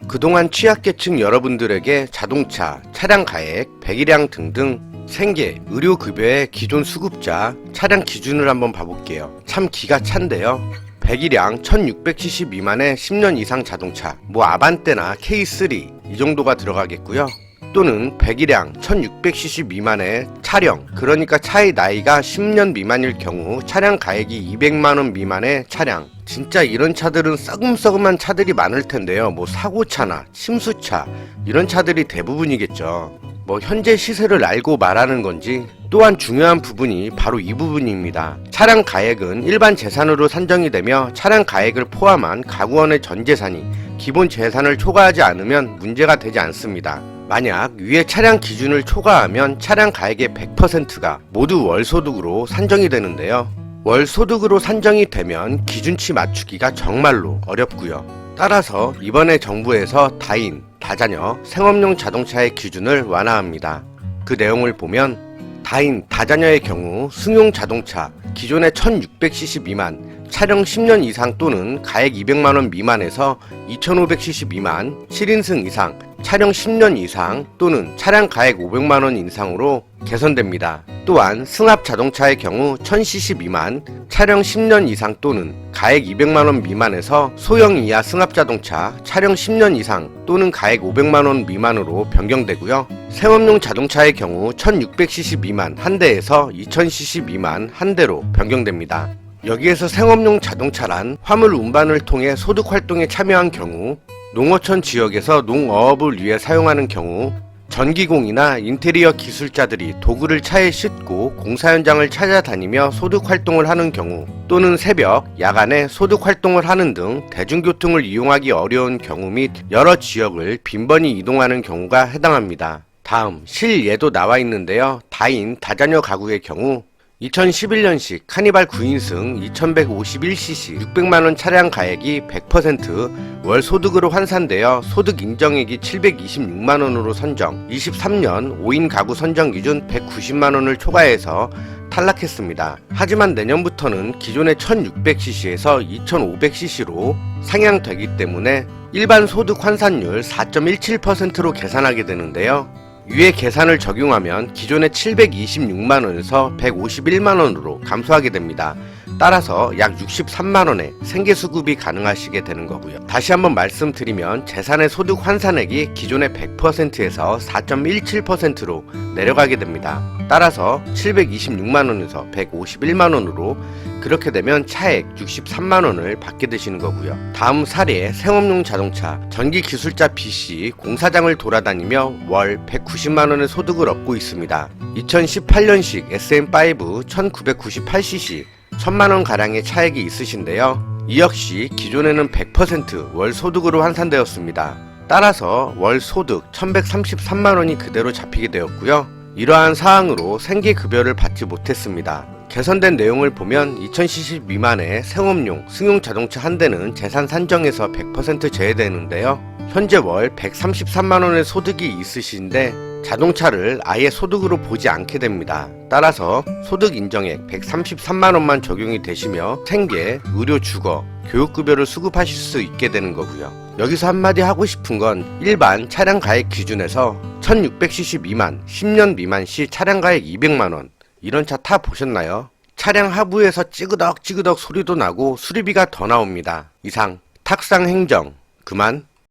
그동안 취약계층 여러분들에게 자동차, 차량 가액, 배기량 등등 생계, 의료급여의 기존 수급자, 차량 기준을 한번 봐볼게요. 참 기가 찬데요. 배기량 1600cc 미만의 10년 이상 자동차, 뭐 아반떼나 K3 이 정도가 들어가겠고요. 또는 배기량 1600cc 미만의 차량, 그러니까 차의 나이가 10년 미만일 경우 차량 가액이 200만원 미만의 차량. 진짜 이런 차들은 썩음썩음한 차들이 많을 텐데요. 뭐 사고차나 침수차 이런 차들이 대부분이겠죠. 뭐 현재 시세를 알고 말하는 건지. 또한 중요한 부분이 바로 이 부분입니다. 차량 가액은 일반 재산으로 산정이 되며 차량 가액을 포함한 가구원의 전 재산이 기본 재산을 초과하지 않으면 문제가 되지 않습니다. 만약 위의 차량 기준을 초과하면 차량 가액의 100%가 모두 월소득으로 산정이 되는데요. 월소득으로 산정이 되면 기준치 맞추기가 정말로 어렵고요. 따라서 이번에 정부에서 다인, 다자녀, 생업용 자동차의 기준을 완화합니다. 그 내용을 보면 다인, 다자녀의 경우 승용 자동차 기존의 1600cc 미만, 차량 10년 이상 또는 가액 200만원 미만에서 2500cc 미만, 7인승 이상, 차량 10년 이상 또는 차량 가액 500만원 이상으로 개선됩니다. 또한 승합 자동차의 경우 1000cc 미만, 차량 10년 이상 또는 가액 200만원 미만에서 소형 이하 승합 자동차, 차량 10년 이상 또는 가액 500만원 미만으로 변경되고요. 생업용 자동차의 경우 1600cc 미만 한 대에서 2000cc 미만 한 대로 변경됩니다. 여기에서 생업용 자동차란 화물 운반을 통해 소득 활동에 참여한 경우, 농어촌 지역에서 농어업을 위해 사용하는 경우, 전기공이나 인테리어 기술자들이 도구를 차에 싣고 공사 현장을 찾아다니며 소득 활동을 하는 경우, 또는 새벽, 야간에 소득 활동을 하는 등 대중교통을 이용하기 어려운 경우 및 여러 지역을 빈번히 이동하는 경우가 해당합니다. 다음 실예도 나와 있는데요. 다인, 다자녀 가구의 경우 2011년식 카니발 9인승 2151cc 600만원 차량 가액이 100% 월 소득으로 환산되어 소득 인정액이 726만원으로 선정, 23년 5인 가구 선정 기준 190만원을 초과해서 탈락했습니다. 하지만 내년부터는 기존의 1600cc에서 2500cc로 상향되기 때문에 일반 소득 환산율 4.17%로 계산하게 되는데요. 위의 계산을 적용하면 기존의 726만원에서 151만원으로 감소하게 됩니다. 따라서 약 63만원의 생계수급이 가능하시게 되는 거고요. 다시 한번 말씀드리면 재산의 소득 환산액이 기존의 100%에서 4.17%로 내려가게 됩니다. 따라서 726만원에서 151만원으로 그렇게 되면 차액 63만원을 받게 되시는 거고요. 다음 사례 생업용 자동차 전기기술자 B씨 공사장을 돌아다니며 월 190만원의 소득을 얻고 있습니다. 2018년식 SM5 1998cc 1000만원 가량의 차액이 있으신데요. 이 역시 기존에는 100% 월 소득으로 환산되었습니다. 따라서 월 소득 1133만원이 그대로 잡히게 되었고요. 이러한 사항으로 생계급여를 받지 못했습니다. 개선된 내용을 보면 2000cc 미만의 생업용 승용 자동차 한 대는 재산 산정에서 100% 제외되는데요. 현재 월 133만원의 소득이 있으신데 자동차를 아예 소득으로 보지 않게 됩니다. 따라서 소득 인정액 133만원만 적용이 되시며 생계, 의료, 주거, 교육급여를 수급하실 수 있게 되는 거고요. 여기서 한마디 하고 싶은 건 일반 차량 가액 기준에서 1600cc 미만, 10년 미만 시 차량 가액 200만원 이런 차 타 보셨나요? 차량 하부에서 찌그덕 소리도 나고 수리비가 더 나옵니다. 이상 탁상 행정 그만.